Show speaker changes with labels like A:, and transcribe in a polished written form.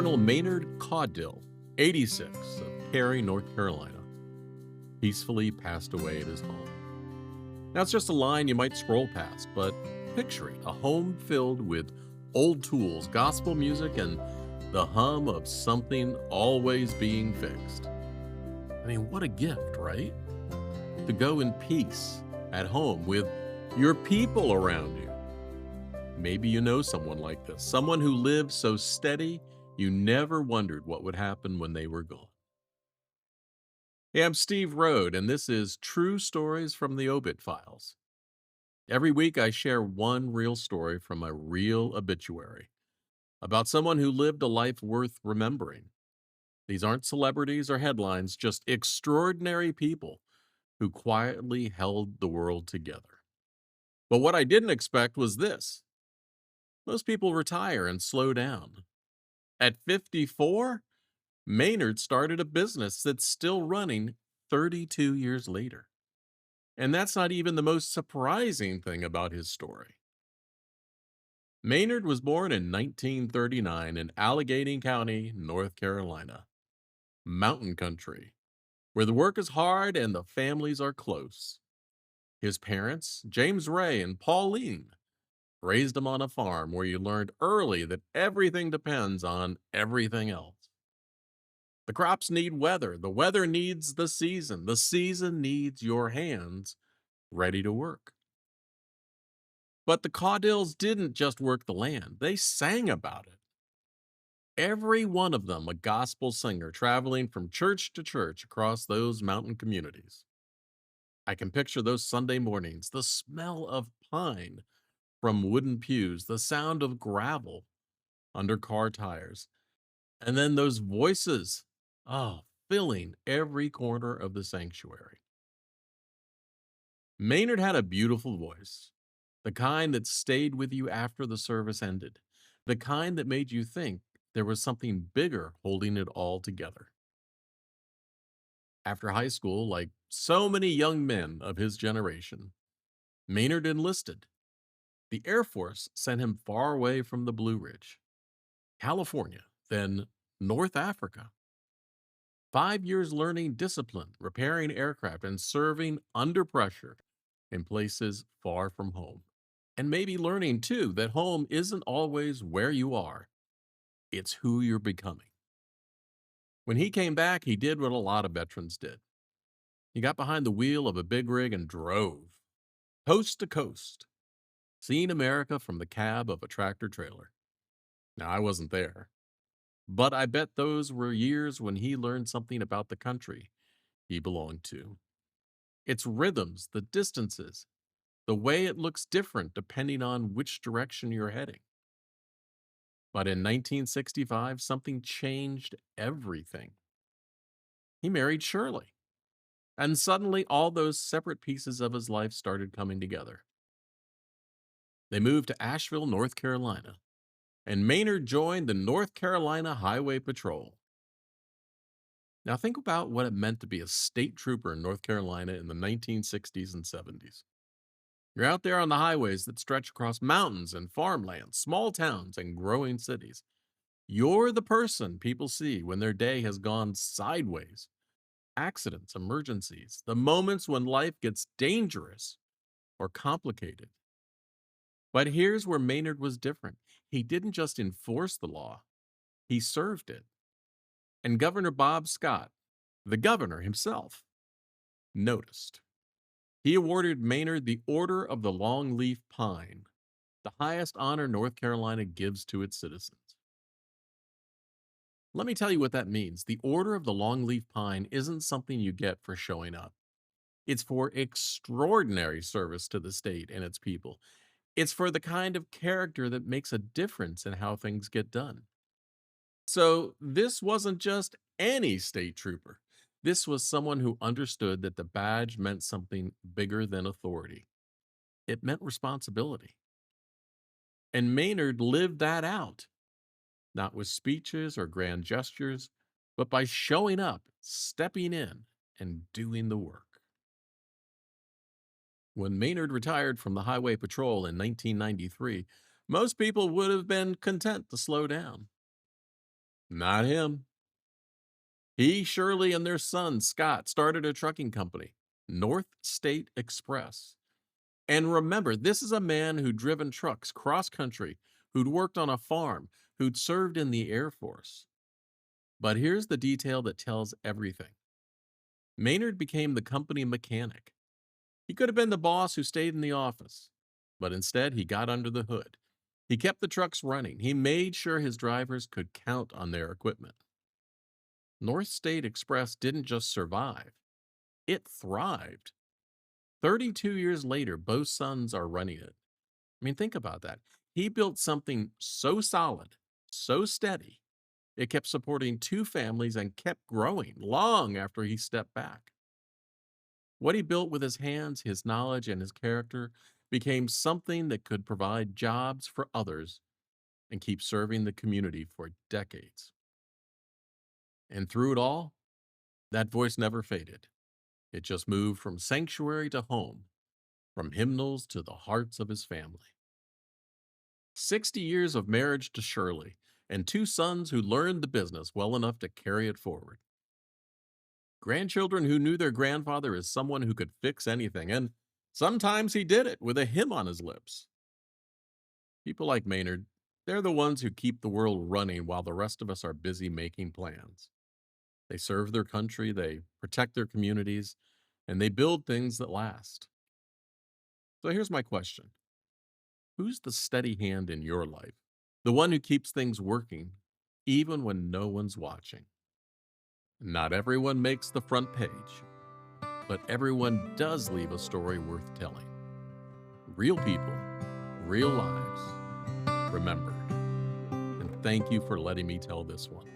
A: Colonel Maynard Caudill, 86, of Cary, North Carolina, peacefully passed away at his home. Now, it's just a line you might scroll past, but picture it, a home filled with old tools, gospel music, and the hum of something always being fixed. I mean, what a gift, right? To go in peace at home with your people around you. Maybe you know someone like this, someone who lived so steady you never wondered what would happen when they were gone. Hey, I'm Steve Rode, and this is True Stories from the Obit Files. Every week, I share one real story from a real obituary about someone who lived a life worth remembering. These aren't celebrities or headlines, just extraordinary people who quietly held the world together. But what I didn't expect was this: most people retire and slow down. At 54, Maynard started a business that's still running 32 years later. And that's not even the most surprising thing about his story. Maynard was born in 1939 in Allegheny County, North Carolina, mountain country, where the work is hard and the families are close. His parents, James Ray and Pauline, raised him on a farm where you learned early that everything depends on everything else. The crops need weather, the weather needs the season needs your hands ready to work. But the Caudills didn't just work the land, they sang about it. Every one of them a gospel singer traveling from church to church across those mountain communities. I can picture those Sunday mornings, the smell of pine from wooden pews, the sound of gravel under car tires, and then those voices, oh, filling every corner of the sanctuary. Maynard had a beautiful voice, the kind that stayed with you after the service ended, the kind that made you think there was something bigger holding it all together. After high school, like so many young men of his generation, Maynard enlisted. The Air Force sent him far away from the Blue Ridge, California, then North Africa. 5 years learning discipline, repairing aircraft, and serving under pressure in places far from home. And maybe learning too that home isn't always where you are, it's who you're becoming. When he came back, he did what a lot of veterans did. He got behind the wheel of a big rig and drove, coast to coast, seeing America from the cab of a tractor trailer. Now, I wasn't there, but I bet those were years when he learned something about the country he belonged to. Its rhythms, the distances, the way it looks different depending on which direction you're heading. But in 1965, something changed everything. He married Shirley, and suddenly all those separate pieces of his life started coming together. They moved to Asheville, North Carolina, and Maynard joined the North Carolina Highway Patrol. Now, think about what it meant to be a state trooper in North Carolina in the 1960s and 70s. You're out there on the highways that stretch across mountains and farmlands, small towns, and growing cities. You're the person people see when their day has gone sideways. Accidents, emergencies, the moments when life gets dangerous or complicated. But here's where Maynard was different. He didn't just enforce the law, he served it. And Governor Bob Scott, the governor himself, noticed. He awarded Maynard the Order of the Longleaf Pine, the highest honor North Carolina gives to its citizens. Let me tell you what that means. The Order of the Longleaf Pine isn't something you get for showing up. It's for extraordinary service to the state and its people. It's for the kind of character that makes a difference in how things get done. So, this wasn't just any state trooper. This was someone who understood that the badge meant something bigger than authority. It meant responsibility. And Maynard lived that out, not with speeches or grand gestures, but by showing up, stepping in, and doing the work. When Maynard retired from the Highway Patrol in 1993, most people would have been content to slow down. Not him. He, Shirley, and their son, Scott, started a trucking company, North State Express. And remember, this is a man who'd driven trucks cross country, who'd worked on a farm, who'd served in the Air Force. But here's the detail that tells everything. Maynard became the company mechanic. He could have been the boss who stayed in the office, but instead he got under the hood. He kept the trucks running. He made sure his drivers could count on their equipment. North State Express didn't just survive, it thrived. 32 years later, both sons are running it. I mean, think about that. He built something so solid, so steady, it kept supporting two families and kept growing long after he stepped back. What he built with his hands, his knowledge, and his character became something that could provide jobs for others and keep serving the community for decades. And through it all, that voice never faded. It just moved from sanctuary to home, from hymnals to the hearts of his family. 60 years of marriage to Shirley, and two sons who learned the business well enough to carry it forward. Grandchildren who knew their grandfather as someone who could fix anything, and sometimes he did it with a hymn on his lips. People like Maynard, they're the ones who keep the world running while the rest of us are busy making plans. They serve their country, they protect their communities, and they build things that last. So here's my question. Who's the steady hand in your life? The one who keeps things working, even when no one's watching. Not everyone makes the front page, but everyone does leave a story worth telling. Real people, real lives, remembered. And thank you for letting me tell this one.